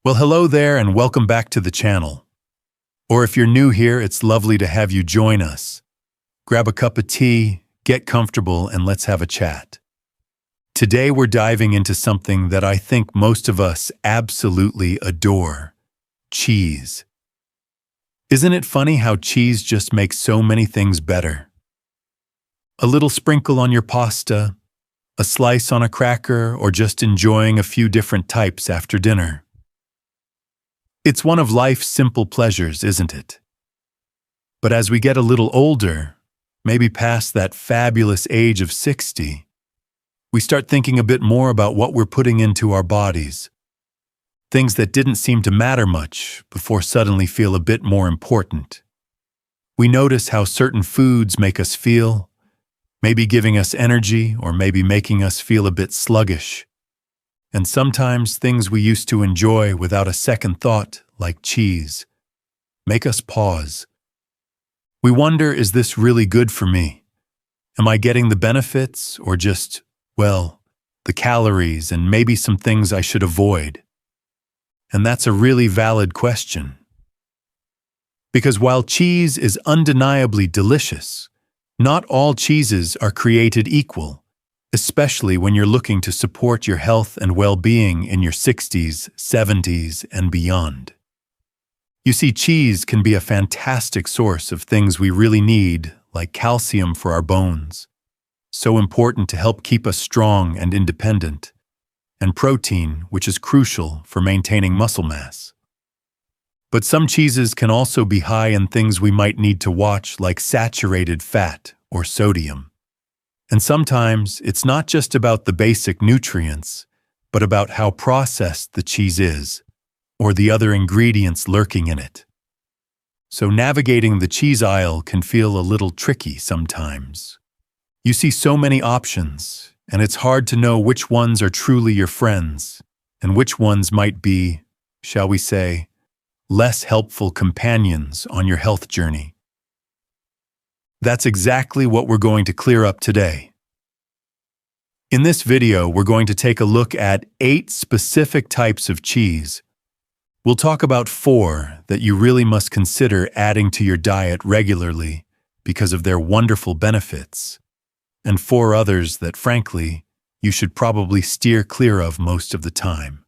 Well, hello there and welcome back to the channel. Or if you're new here, it's lovely to have you join us. Grab a cup of tea, get comfortable, and let's have a chat. Today we're diving into something that I think most of us absolutely adore: cheese. Isn't it funny how cheese just makes so many things better? A little sprinkle on your pasta, a slice on a cracker, or just enjoying a few different types after dinner. It's one of life's simple pleasures, isn't it? But as we get a little older, maybe past that fabulous age of 60, we start thinking a bit more about what we're putting into our bodies. Things that didn't seem to matter much before suddenly feel a bit more important. We notice how certain foods make us feel, maybe giving us energy or maybe making us feel a bit sluggish. And sometimes things we used to enjoy without a second thought, like cheese, make us pause. We wonder, is this really good for me? Am I getting the benefits or just, well, the calories and maybe some things I should avoid? And that's a really valid question. Because while cheese is undeniably delicious, not all cheeses are created equal, especially when you're looking to support your health and well-being in your 60s, 70s, and beyond. You see, cheese can be a fantastic source of things we really need, like calcium for our bones, so important to help keep us strong and independent, and protein, which is crucial for maintaining muscle mass. But some cheeses can also be high in things we might need to watch, like saturated fat or sodium. And sometimes it's not just about the basic nutrients, but about how processed the cheese is, or the other ingredients lurking in it. So navigating the cheese aisle can feel a little tricky sometimes. You see so many options, and it's hard to know which ones are truly your friends, and which ones might be, shall we say, less helpful companions on your health journey. That's exactly what we're going to clear up today. In this video, we're going to take a look at 8 specific types of cheese. We'll talk about 4 that you really must consider adding to your diet regularly because of their wonderful benefits, and 4 others that, frankly, you should probably steer clear of most of the time.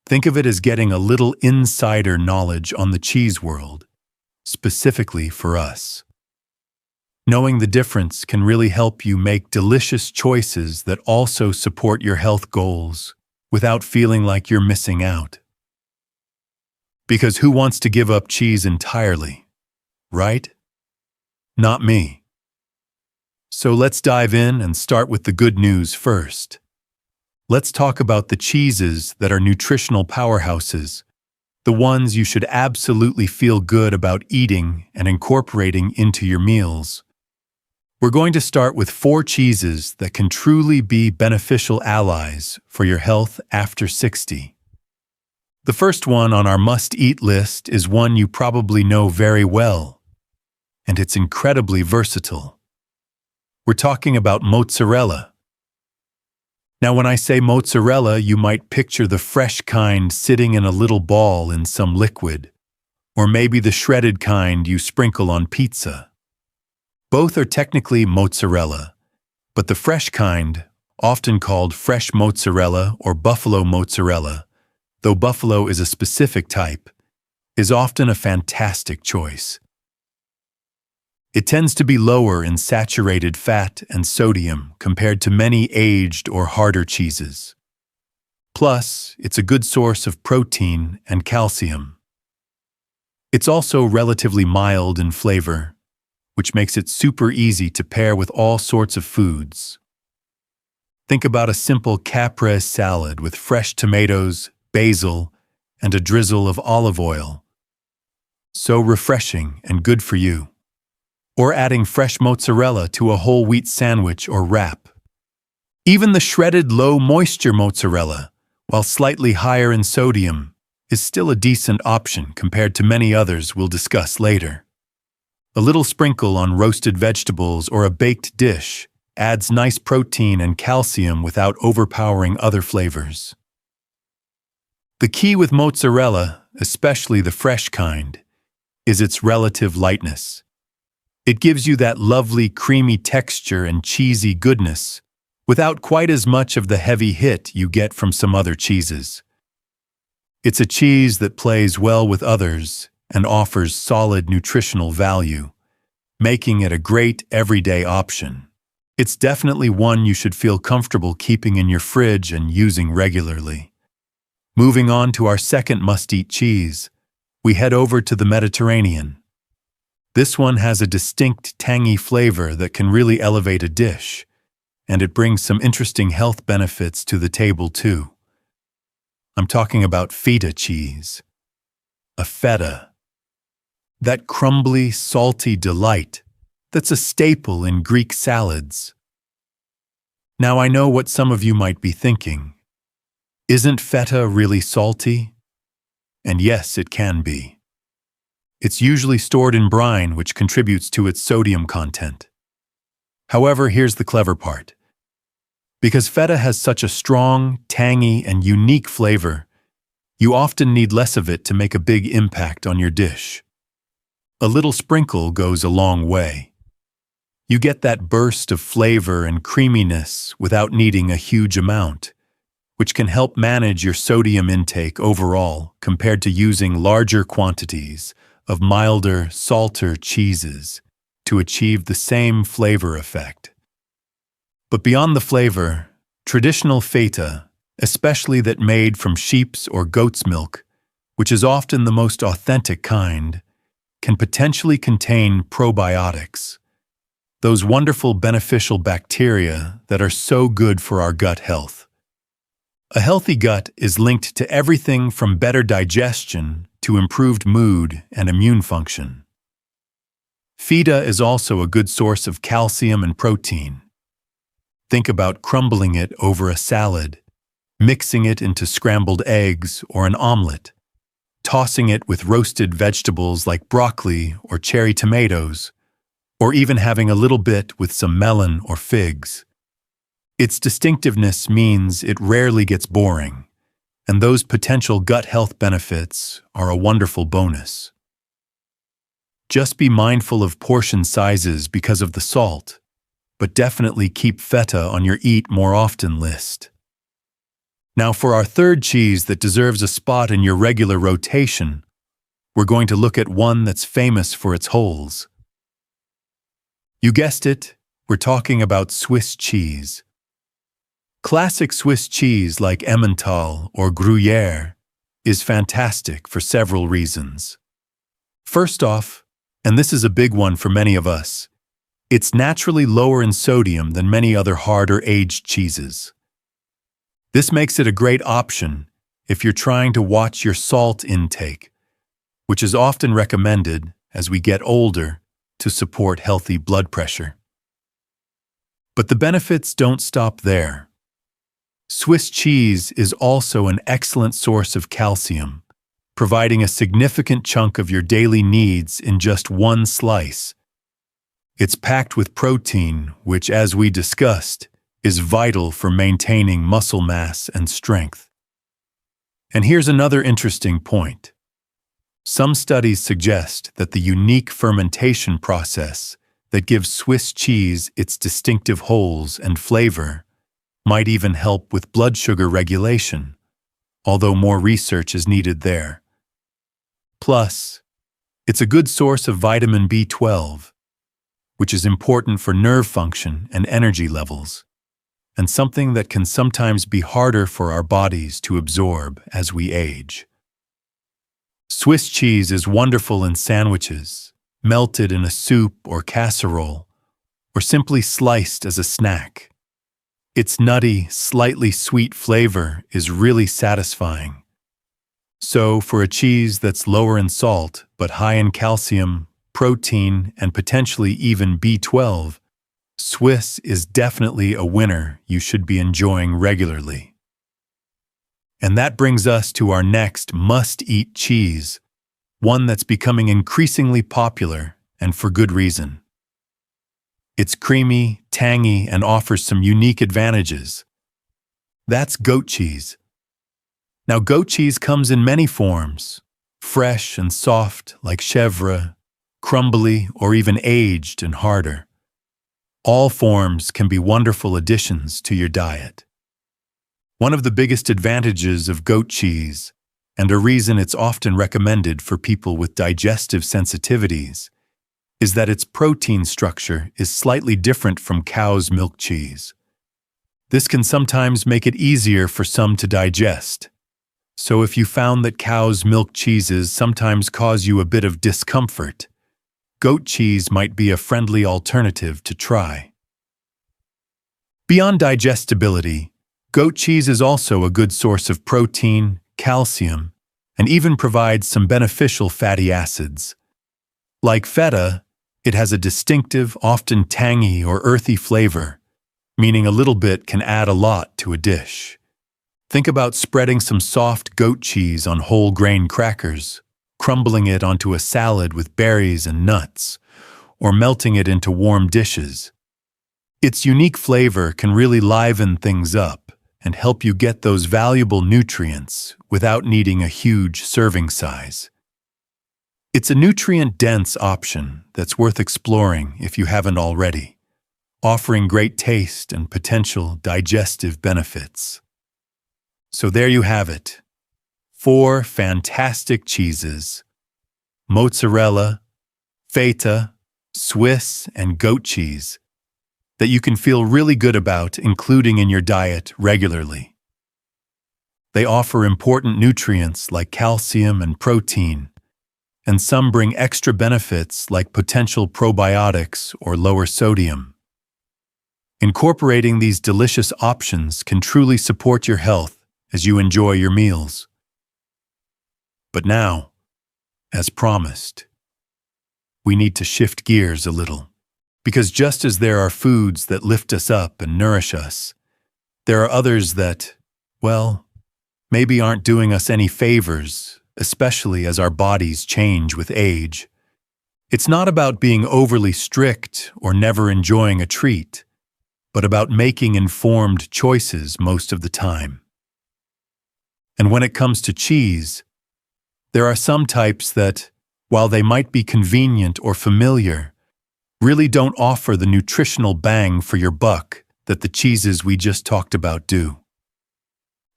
Think of it as getting a little insider knowledge on the cheese world, specifically for us. Knowing the difference can really help you make delicious choices that also support your health goals without feeling like you're missing out. Because who wants to give up cheese entirely, right? Not me. So let's dive in and start with the good news first. Let's talk about the cheeses that are nutritional powerhouses, the ones you should absolutely feel good about eating and incorporating into your meals. We're going to start with 4 cheeses that can truly be beneficial allies for your health after 60. The first one on our must-eat list is one you probably know very well, and it's incredibly versatile. We're talking about mozzarella. Now, when I say mozzarella, you might picture the fresh kind sitting in a little ball in some liquid, or maybe the shredded kind you sprinkle on pizza. Both are technically mozzarella, but the fresh kind, often called fresh mozzarella or buffalo mozzarella, though buffalo is a specific type, is often a fantastic choice. It tends to be lower in saturated fat and sodium compared to many aged or harder cheeses. Plus, it's a good source of protein and calcium. It's also relatively mild in flavor, which makes it super easy to pair with all sorts of foods. Think about a simple caprese salad with fresh tomatoes, basil, and a drizzle of olive oil. So refreshing and good for you. Or adding fresh mozzarella to a whole wheat sandwich or wrap. Even the shredded low-moisture mozzarella, while slightly higher in sodium, is still a decent option compared to many others we'll discuss later. A little sprinkle on roasted vegetables or a baked dish adds nice protein and calcium without overpowering other flavors. The key with mozzarella, especially the fresh kind, is its relative lightness. It gives you that lovely creamy texture and cheesy goodness without quite as much of the heavy hit you get from some other cheeses. It's a cheese that plays well with others and offers solid nutritional value, making it a great everyday option. It's definitely one you should feel comfortable keeping in your fridge and using regularly. Moving on to our second must-eat cheese, we head over to the Mediterranean. This one has a distinct tangy flavor that can really elevate a dish, and it brings some interesting health benefits to the table too. I'm talking about feta cheese. A feta. That crumbly, salty delight that's a staple in Greek salads. Now I know what some of you might be thinking. Isn't feta really salty? And yes, it can be. It's usually stored in brine, which contributes to its sodium content. However, here's the clever part. Because feta has such a strong, tangy, and unique flavor, you often need less of it to make a big impact on your dish. A little sprinkle goes a long way. You get that burst of flavor and creaminess without needing a huge amount, which can help manage your sodium intake overall compared to using larger quantities of milder, salter cheeses to achieve the same flavor effect. But beyond the flavor, traditional feta, especially that made from sheep's or goat's milk, which is often the most authentic kind, can potentially contain probiotics, those wonderful beneficial bacteria that are so good for our gut health. A healthy gut is linked to everything from better digestion to improved mood and immune function. Feta is also a good source of calcium and protein. Think about crumbling it over a salad, mixing it into scrambled eggs or an omelet, tossing it with roasted vegetables like broccoli or cherry tomatoes, or even having a little bit with some melon or figs. Its distinctiveness means it rarely gets boring, and those potential gut health benefits are a wonderful bonus. Just be mindful of portion sizes because of the salt, but definitely keep feta on your eat more often list. Now for our third cheese that deserves a spot in your regular rotation, we're going to look at one that's famous for its holes. You guessed it, we're talking about Swiss cheese. Classic Swiss cheese like Emmental or Gruyere is fantastic for several reasons. First off, and this is a big one for many of us, it's naturally lower in sodium than many other hard or aged cheeses. This makes it a great option if you're trying to watch your salt intake, which is often recommended as we get older to support healthy blood pressure. But the benefits don't stop there. Swiss cheese is also an excellent source of calcium, providing a significant chunk of your daily needs in just one slice. It's packed with protein, which, as we discussed, is vital for maintaining muscle mass and strength. And here's another interesting point. Some studies suggest that the unique fermentation process that gives Swiss cheese its distinctive holes and flavor might even help with blood sugar regulation, although more research is needed there. Plus, it's a good source of vitamin B12, which is important for nerve function and energy levels, and something that can sometimes be harder for our bodies to absorb as we age. Swiss cheese is wonderful in sandwiches, melted in a soup or casserole, or simply sliced as a snack. Its nutty, slightly sweet flavor is really satisfying. So, for a cheese that's lower in salt but high in calcium, protein, and potentially even B12, Swiss is definitely a winner you should be enjoying regularly. And that brings us to our next must-eat cheese, one that's becoming increasingly popular, and for good reason. It's creamy, tangy, and offers some unique advantages. That's goat cheese. Now, goat cheese comes in many forms: fresh and soft like chèvre, crumbly or even aged and harder. All forms can be wonderful additions to your diet. One of the biggest advantages of goat cheese, and a reason it's often recommended for people with digestive sensitivities, is that its protein structure is slightly different from cow's milk cheese. This can sometimes make it easier for some to digest. So if you found that cow's milk cheeses sometimes cause you a bit of discomfort, goat cheese might be a friendly alternative to try. Beyond digestibility, goat cheese is also a good source of protein, calcium, and even provides some beneficial fatty acids. Like feta, it has a distinctive, often tangy or earthy flavor, meaning a little bit can add a lot to a dish. Think about spreading some soft goat cheese on whole grain crackers, crumbling it onto a salad with berries and nuts, or melting it into warm dishes. Its unique flavor can really liven things up and help you get those valuable nutrients without needing a huge serving size. It's a nutrient-dense option that's worth exploring if you haven't already, offering great taste and potential digestive benefits. So there you have it. 4 fantastic cheeses: mozzarella, feta, Swiss, and goat cheese that you can feel really good about including in your diet regularly. They offer important nutrients like calcium and protein, and some bring extra benefits like potential probiotics or lower sodium. Incorporating these delicious options can truly support your health as you enjoy your meals. But now, as promised, we need to shift gears a little. Because just as there are foods that lift us up and nourish us, there are others that, well, maybe aren't doing us any favors, especially as our bodies change with age. It's not about being overly strict or never enjoying a treat, but about making informed choices most of the time. And when it comes to cheese, there are some types that, while they might be convenient or familiar, really don't offer the nutritional bang for your buck that the cheeses we just talked about do.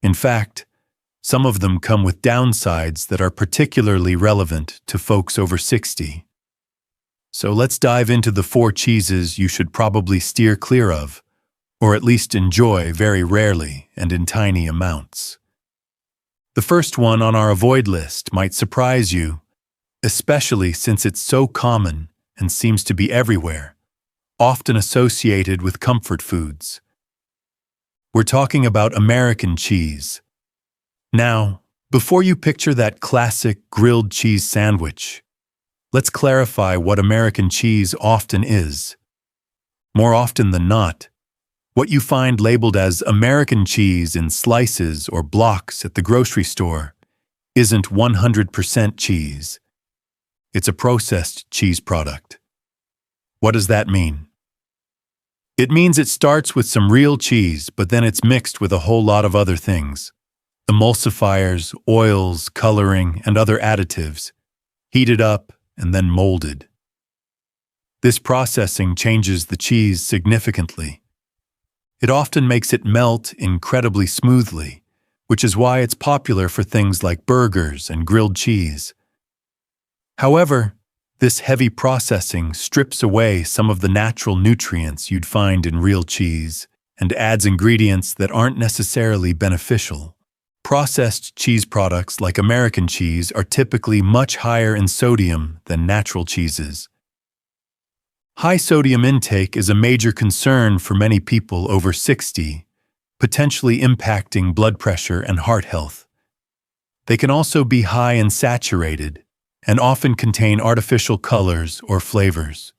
In fact, some of them come with downsides that are particularly relevant to folks over 60. So let's dive into the 4 cheeses you should probably steer clear of, or at least enjoy very rarely and in tiny amounts. The first one on our avoid list might surprise you, especially since it's so common and seems to be everywhere, often associated with comfort foods. We're talking about American cheese. Now, before you picture that classic grilled cheese sandwich, let's clarify what American cheese often is. More often than not, what you find labeled as American cheese in slices or blocks at the grocery store isn't 100% cheese. It's a processed cheese product. What does that mean? It means it starts with some real cheese, but then it's mixed with a whole lot of other things: emulsifiers, oils, coloring, and other additives, heated up and then molded. This processing changes the cheese significantly. It often makes it melt incredibly smoothly, which is why it's popular for things like burgers and grilled cheese. However, this heavy processing strips away some of the natural nutrients you'd find in real cheese and adds ingredients that aren't necessarily beneficial. Processed cheese products like American cheese are typically much higher in sodium than natural cheeses. High sodium intake is a major concern for many people over 60, potentially impacting blood pressure and heart health. They can also be high in saturated and often contain artificial colors or flavors.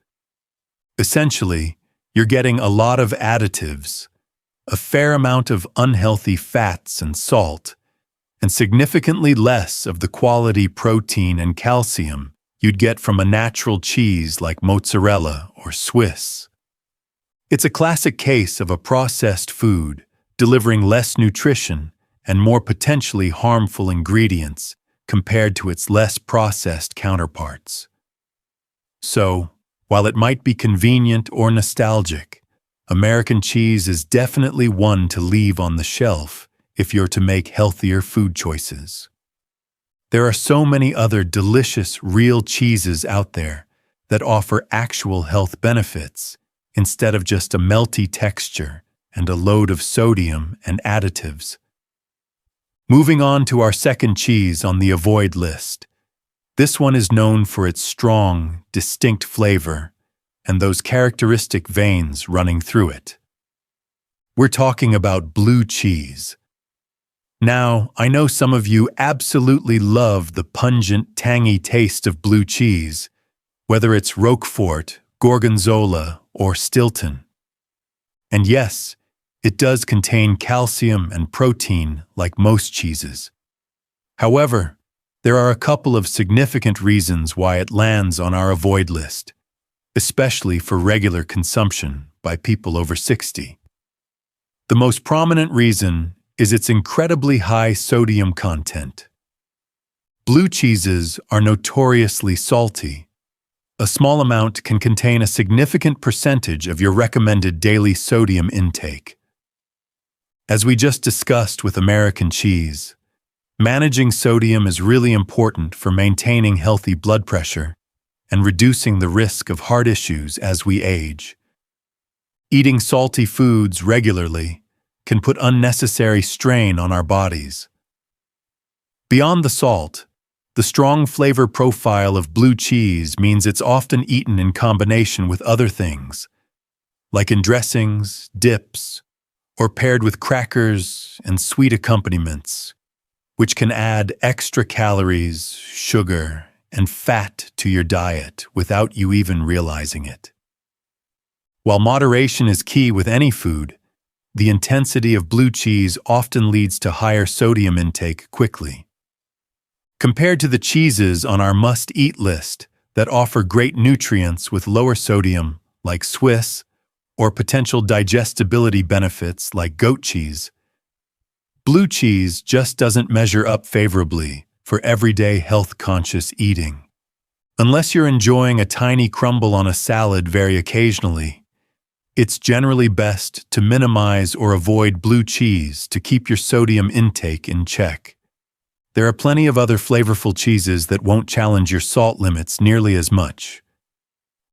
Essentially, you're getting a lot of additives, a fair amount of unhealthy fats and salt, and significantly less of the quality protein and calcium you'd get from a natural cheese like mozzarella or Swiss. It's a classic case of a processed food delivering less nutrition and more potentially harmful ingredients compared to its less processed counterparts. So, while it might be convenient or nostalgic, American cheese is definitely one to leave on the shelf if you're to make healthier food choices. There are so many other delicious real cheeses out there that offer actual health benefits instead of just a melty texture and a load of sodium and additives. Moving on to our second cheese on the avoid list. This one is known for its strong, distinct flavor and those characteristic veins running through it. We're talking about blue cheese. Now, I know some of you absolutely love the pungent, tangy taste of blue cheese, whether it's Roquefort, Gorgonzola, or Stilton. And yes, it does contain calcium and protein like most cheeses. However, there are a couple of significant reasons why it lands on our avoid list, especially for regular consumption by people over 60. The most prominent reason is its incredibly high sodium content. Blue cheeses are notoriously salty. A small amount can contain a significant percentage of your recommended daily sodium intake. As we just discussed with American cheese, managing sodium is really important for maintaining healthy blood pressure and reducing the risk of heart issues as we age. Eating salty foods regularly can put unnecessary strain on our bodies. Beyond the salt, the strong flavor profile of blue cheese means it's often eaten in combination with other things, like in dressings, dips, or paired with crackers and sweet accompaniments, which can add extra calories, sugar, and fat to your diet without you even realizing it. While moderation is key with any food, the intensity of blue cheese often leads to higher sodium intake quickly. Compared to the cheeses on our must-eat list that offer great nutrients with lower sodium, like Swiss, or potential digestibility benefits like goat cheese, blue cheese just doesn't measure up favorably for everyday health-conscious eating. Unless you're enjoying a tiny crumble on a salad very occasionally, it's generally best to minimize or avoid blue cheese to keep your sodium intake in check. There are plenty of other flavorful cheeses that won't challenge your salt limits nearly as much.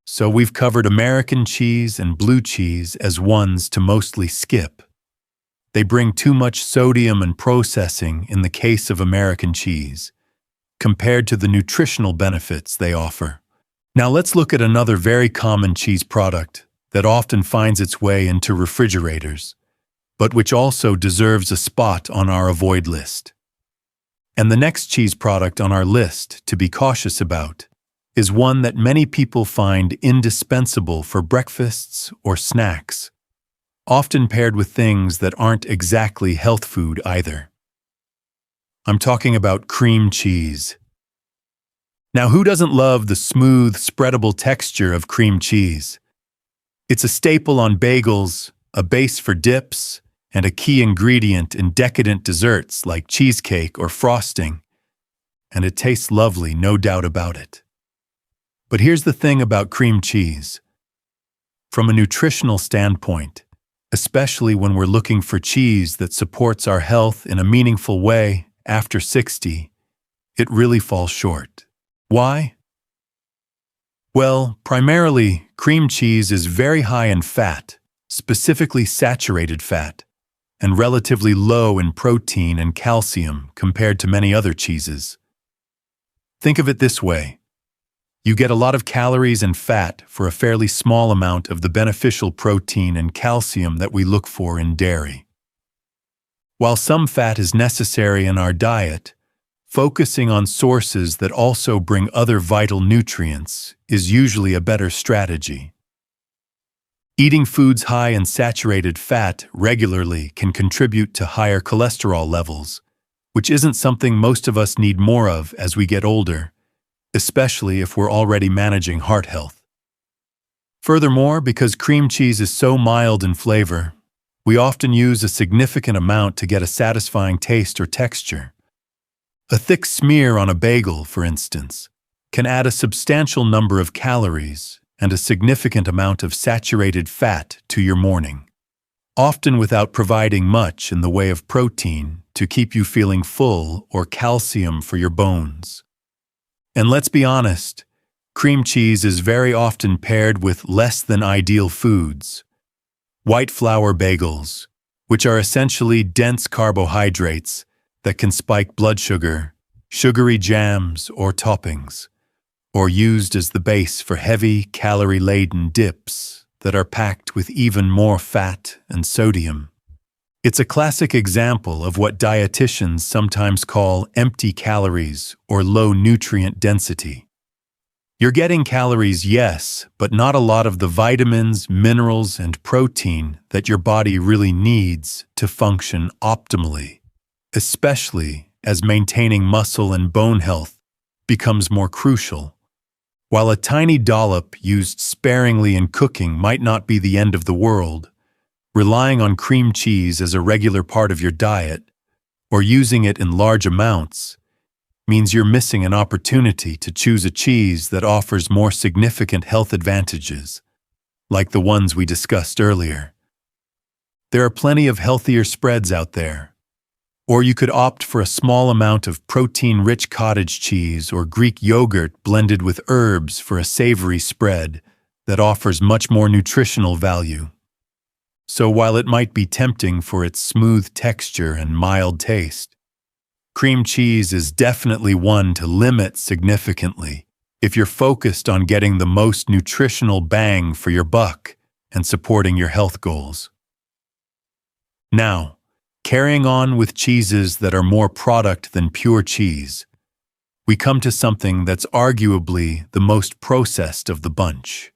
So we've covered American cheese and blue cheese as ones to mostly skip. They bring too much sodium and processing in the case of American cheese, compared to the nutritional benefits they offer. Now let's look at another very common cheese product that often finds its way into refrigerators, but which also deserves a spot on our avoid list. And the next cheese product on our list to be cautious about is one that many people find indispensable for breakfasts or snacks, often paired with things that aren't exactly health food either. I'm talking about cream cheese. Now, who doesn't love the smooth, spreadable texture of cream cheese? It's a staple on bagels, a base for dips, and a key ingredient in decadent desserts like cheesecake or frosting. And it tastes lovely, no doubt about it. But here's the thing about cream cheese. From a nutritional standpoint, especially when we're looking for cheese that supports our health in a meaningful way after 60, it really falls short. Why? Well, primarily, cream cheese is very high in fat, specifically saturated fat, and relatively low in protein and calcium compared to many other cheeses. Think of it this way. You get a lot of calories and fat for a fairly small amount of the beneficial protein and calcium that we look for in dairy. While some fat is necessary in our diet, focusing on sources that also bring other vital nutrients is usually a better strategy. Eating foods high in saturated fat regularly can contribute to higher cholesterol levels, which isn't something most of us need more of as we get older, especially if we're already managing heart health. Furthermore, because cream cheese is so mild in flavor, We often use a significant amount to get a satisfying taste or texture. A thick smear on a bagel, for instance, can add a substantial number of calories and a significant amount of saturated fat to your morning, often without providing much in the way of protein to keep you feeling full or calcium for your bones. And let's be honest, cream cheese is very often paired with less than ideal foods. White flour bagels, which are essentially dense carbohydrates that can spike blood sugar, sugary jams or toppings, or used as the base for heavy, calorie-laden dips that are packed with even more fat and sodium. It's a classic example of what dietitians sometimes call empty calories or low nutrient density. You're getting calories, yes, but not a lot of the vitamins, minerals, and protein that your body really needs to function optimally, especially as maintaining muscle and bone health becomes more crucial. While a tiny dollop used sparingly in cooking might not be the end of the world, relying on cream cheese as a regular part of your diet, or using it in large amounts, means you're missing an opportunity to choose a cheese that offers more significant health advantages, like the ones we discussed earlier. There are plenty of healthier spreads out there, or you could opt for a small amount of protein-rich cottage cheese or Greek yogurt blended with herbs for a savory spread that offers much more nutritional value. So while it might be tempting for its smooth texture and mild taste, cream cheese is definitely one to limit significantly if you're focused on getting the most nutritional bang for your buck and supporting your health goals. Now, carrying on with cheeses that are more product than pure cheese, we come to something that's arguably the most processed of the bunch.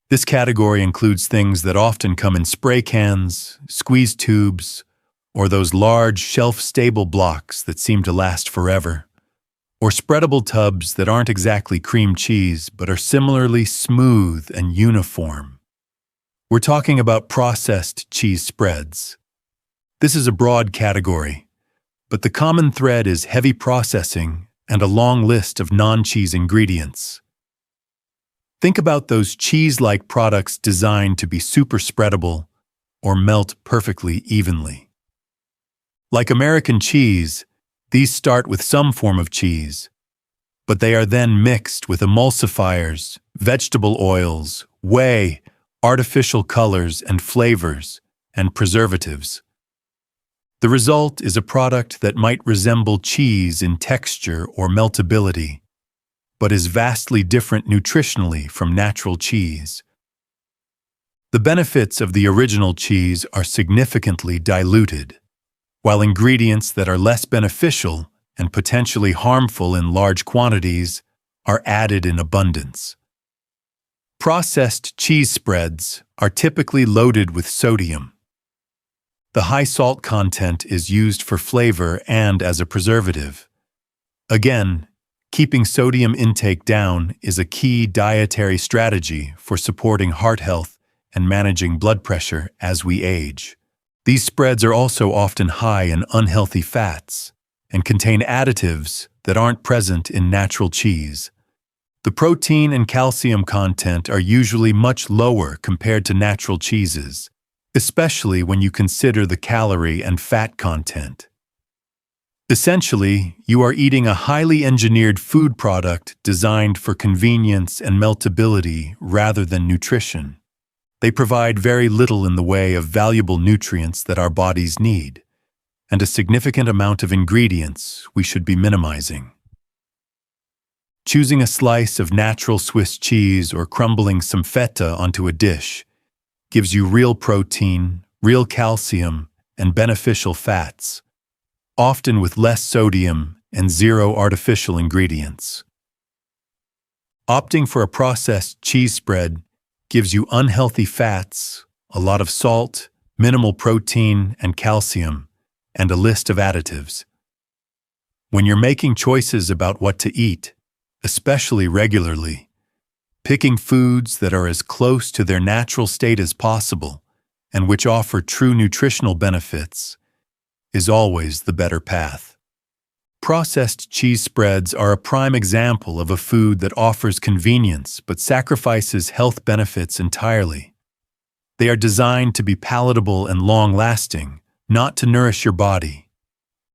This category includes things that often come in spray cans, squeeze tubes, or those large shelf-stable blocks that seem to last forever, or spreadable tubs that aren't exactly cream cheese but are similarly smooth and uniform. We're talking about processed cheese spreads. This is a broad category, but the common thread is heavy processing and a long list of non-cheese ingredients. Think about those cheese-like products designed to be super spreadable or melt perfectly evenly. Like American cheese, these start with some form of cheese, but they are then mixed with emulsifiers, vegetable oils, whey, artificial colors and flavors, and preservatives. The result is a product that might resemble cheese in texture or meltability, but is vastly different nutritionally from natural cheese. The benefits of the original cheese are significantly diluted, while ingredients that are less beneficial and potentially harmful in large quantities are added in abundance. Processed cheese spreads are typically loaded with sodium. The high salt content is used for flavor and as a preservative. Again, keeping sodium intake down is a key dietary strategy for supporting heart health and managing blood pressure as we age. These spreads are also often high in unhealthy fats and contain additives that aren't present in natural cheese. The protein and calcium content are usually much lower compared to natural cheeses, especially when you consider the calorie and fat content. Essentially, you are eating a highly engineered food product designed for convenience and meltability rather than nutrition. They provide very little in the way of valuable nutrients that our bodies need, and a significant amount of ingredients we should be minimizing. Choosing a slice of natural Swiss cheese or crumbling some feta onto a dish gives you real protein, real calcium, and beneficial fats, often with less sodium and zero artificial ingredients. Opting for a processed cheese spread gives you unhealthy fats, a lot of salt, minimal protein and calcium, and a list of additives. When you're making choices about what to eat, especially regularly, picking foods that are as close to their natural state as possible and which offer true nutritional benefits, is always the better path. Processed cheese spreads are a prime example of a food that offers convenience but sacrifices health benefits entirely. They are designed to be palatable and long-lasting, not to nourish your body.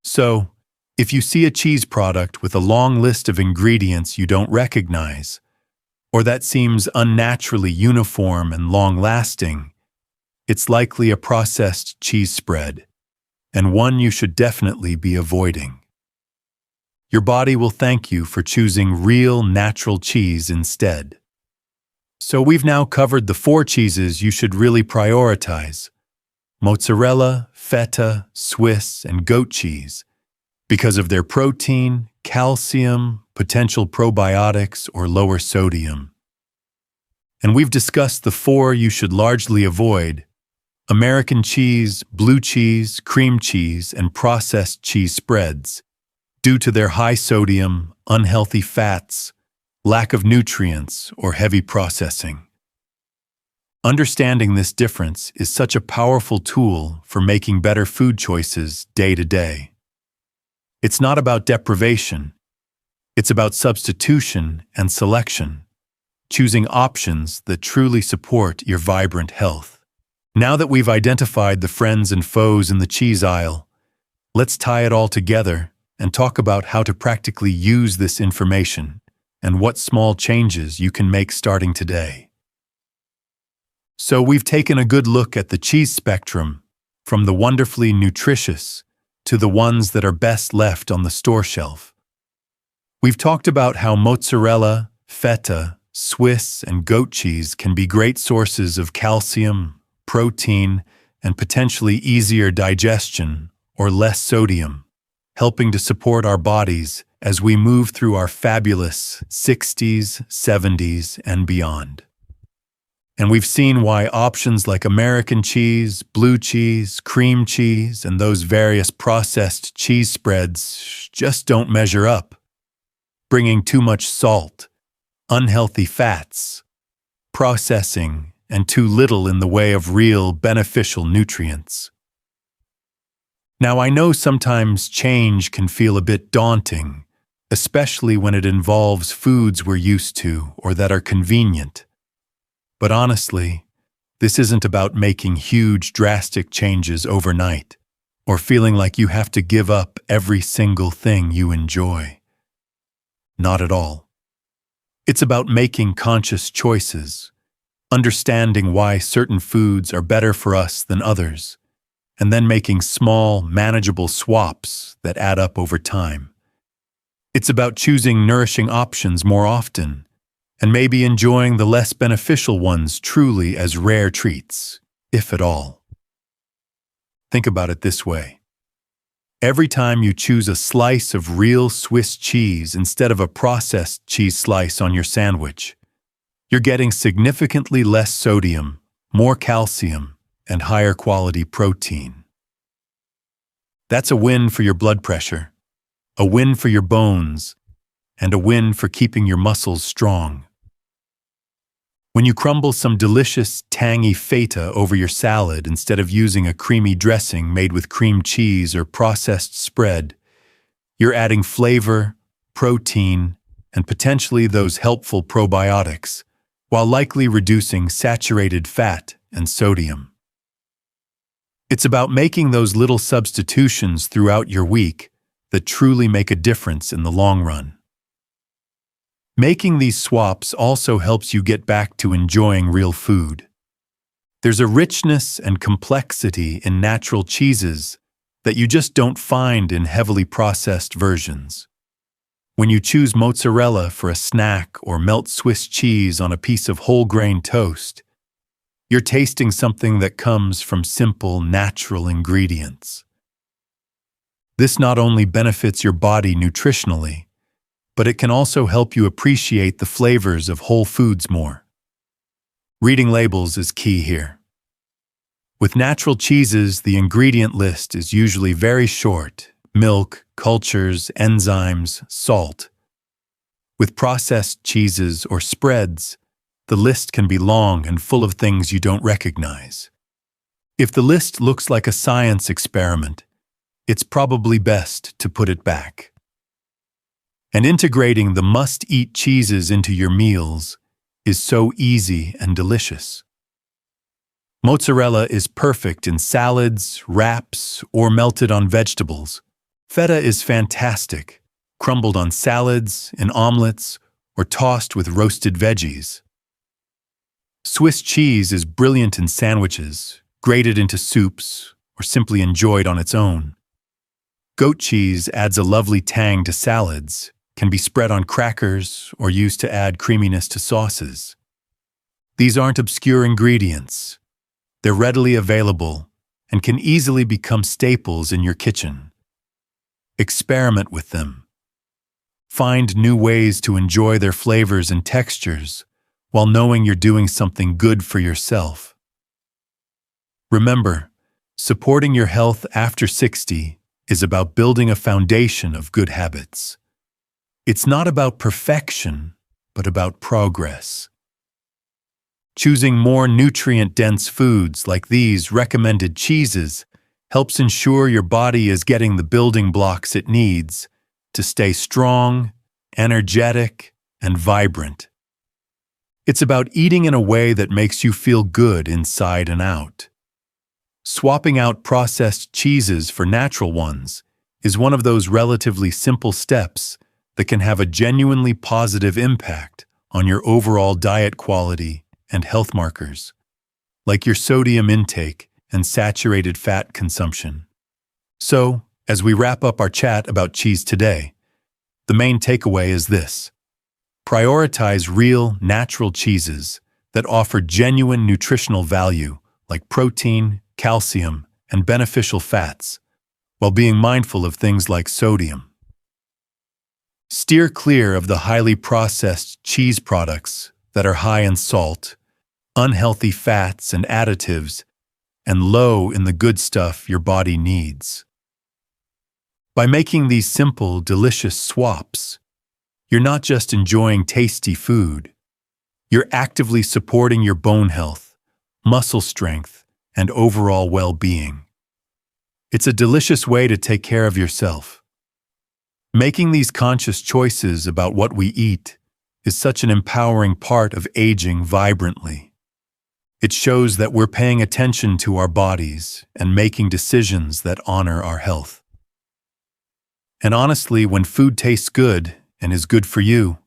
So, if you see a cheese product with a long list of ingredients you don't recognize, or that seems unnaturally uniform and long-lasting, it's likely a processed cheese spread, and one you should definitely be avoiding. Your body will thank you for choosing real, natural cheese instead. So we've now covered the 4 cheeses you should really prioritize: mozzarella, feta, Swiss, and goat cheese, because of their protein, calcium, potential probiotics, or lower sodium. And we've discussed the 4 you should largely avoid: American cheese, blue cheese, cream cheese, and processed cheese spreads, due to their high sodium, unhealthy fats, lack of nutrients, or heavy processing. Understanding this difference is such a powerful tool for making better food choices day to day. It's not about deprivation. It's about substitution and selection, choosing options that truly support your vibrant health. Now that we've identified the friends and foes in the cheese aisle, let's tie it all together and talk about how to practically use this information and what small changes you can make starting today. So we've taken a good look at the cheese spectrum, from the wonderfully nutritious to the ones that are best left on the store shelf. We've talked about how mozzarella, feta, Swiss, and goat cheese can be great sources of calcium, protein, and potentially easier digestion or less sodium, helping to support our bodies as we move through our fabulous 60s, 70s, and beyond. And we've seen why options like American cheese, blue cheese, cream cheese, and those various processed cheese spreads just don't measure up, bringing too much salt, unhealthy fats, processing, and too little in the way of real beneficial nutrients. Now, I know sometimes change can feel a bit daunting, especially when it involves foods we're used to or that are convenient. But honestly, this isn't about making huge, drastic changes overnight or feeling like you have to give up every single thing you enjoy. Not at all. It's about making conscious choices, understanding why certain foods are better for us than others, and then making small, manageable swaps that add up over time. It's about choosing nourishing options more often, and maybe enjoying the less beneficial ones truly as rare treats, if at all. Think about it this way. Every time you choose a slice of real Swiss cheese instead of a processed cheese slice on your sandwich, you're getting significantly less sodium, more calcium, and higher quality protein. That's a win for your blood pressure, a win for your bones, and a win for keeping your muscles strong. When you crumble some delicious, tangy feta over your salad instead of using a creamy dressing made with cream cheese or processed spread, you're adding flavor, protein, and potentially those helpful probiotics, while likely reducing saturated fat and sodium. It's about making those little substitutions throughout your week that truly make a difference in the long run. Making these swaps also helps you get back to enjoying real food. There's a richness and complexity in natural cheeses that you just don't find in heavily processed versions. When you choose mozzarella for a snack or melt Swiss cheese on a piece of whole grain toast, you're tasting something that comes from simple, natural ingredients. This not only benefits your body nutritionally, but it can also help you appreciate the flavors of whole foods more. Reading labels is key here. With natural cheeses, the ingredient list is usually very short: milk, cultures, enzymes, salt. With processed cheeses or spreads, the list can be long and full of things you don't recognize. If the list looks like a science experiment, it's probably best to put it back. And integrating the must-eat cheeses into your meals is so easy and delicious. Mozzarella is perfect in salads, wraps, or melted on vegetables. Feta is fantastic, crumbled on salads, in omelets, or tossed with roasted veggies. Swiss cheese is brilliant in sandwiches, grated into soups, or simply enjoyed on its own. Goat cheese adds a lovely tang to salads, can be spread on crackers, or used to add creaminess to sauces. These aren't obscure ingredients. They're readily available and can easily become staples in your kitchen. Experiment with them. Find new ways to enjoy their flavors and textures while knowing you're doing something good for yourself. Remember, supporting your health after 60 is about building a foundation of good habits. It's not about perfection, but about progress. Choosing more nutrient-dense foods like these recommended cheeses helps ensure your body is getting the building blocks it needs to stay strong, energetic, and vibrant. It's about eating in a way that makes you feel good inside and out. Swapping out processed cheeses for natural ones is one of those relatively simple steps that can have a genuinely positive impact on your overall diet quality and health markers, like your sodium intake and saturated fat consumption. So, as we wrap up our chat about cheese today, the main takeaway is this: prioritize real, natural cheeses that offer genuine nutritional value like protein, calcium, and beneficial fats, while being mindful of things like sodium. Steer clear of the highly processed cheese products that are high in salt, unhealthy fats and additives, and low in the good stuff your body needs. By making these simple, delicious swaps, you're not just enjoying tasty food, you're actively supporting your bone health, muscle strength, and overall well-being. It's a delicious way to take care of yourself. Making these conscious choices about what we eat is such an empowering part of aging vibrantly. It shows that we're paying attention to our bodies and making decisions that honor our health. And honestly, when food tastes good and is good for you,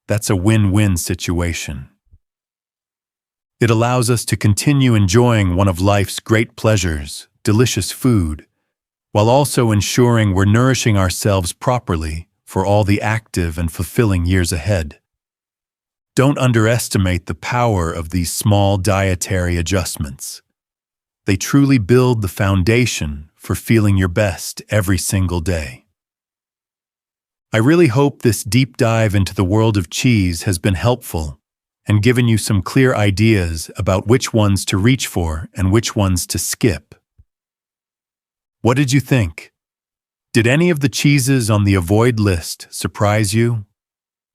that's a win-win situation. It allows us to continue enjoying one of life's great pleasures, delicious food, while also ensuring we're nourishing ourselves properly for all the active and fulfilling years ahead. Don't underestimate the power of these small dietary adjustments. They truly build the foundation for feeling your best every single day. I really hope this deep dive into the world of cheese has been helpful and given you some clear ideas about which ones to reach for and which ones to skip. What did you think? Did any of the cheeses on the avoid list surprise you?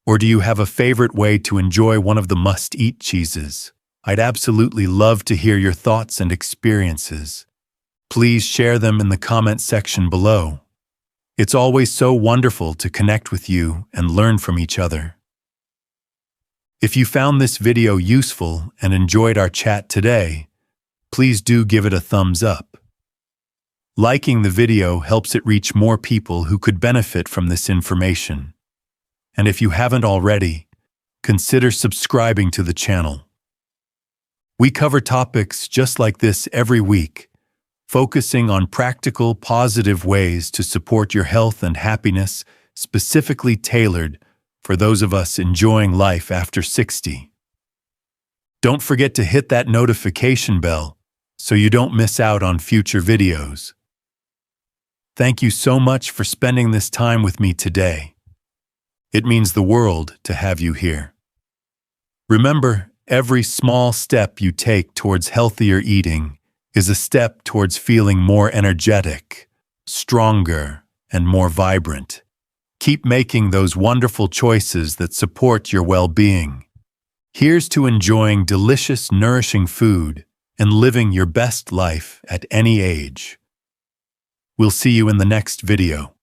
Or do you have a favorite way to enjoy one of the must-eat cheeses? I'd absolutely love to hear your thoughts and experiences. Please share them in the comment section below. It's always so wonderful to connect with you and learn from each other. If you found this video useful and enjoyed our chat today, please do give it a thumbs up. Liking the video helps it reach more people who could benefit from this information. And if you haven't already, consider subscribing to the channel. We cover topics just like this every week, focusing on practical, positive ways to support your health and happiness, specifically tailored for those of us enjoying life after 60. Don't forget to hit that notification bell so you don't miss out on future videos. Thank you so much for spending this time with me today. It means the world to have you here. Remember, every small step you take towards healthier eating is a step towards feeling more energetic, stronger, and more vibrant. Keep making those wonderful choices that support your well-being. Here's to enjoying delicious, nourishing food and living your best life at any age. We'll see you in the next video.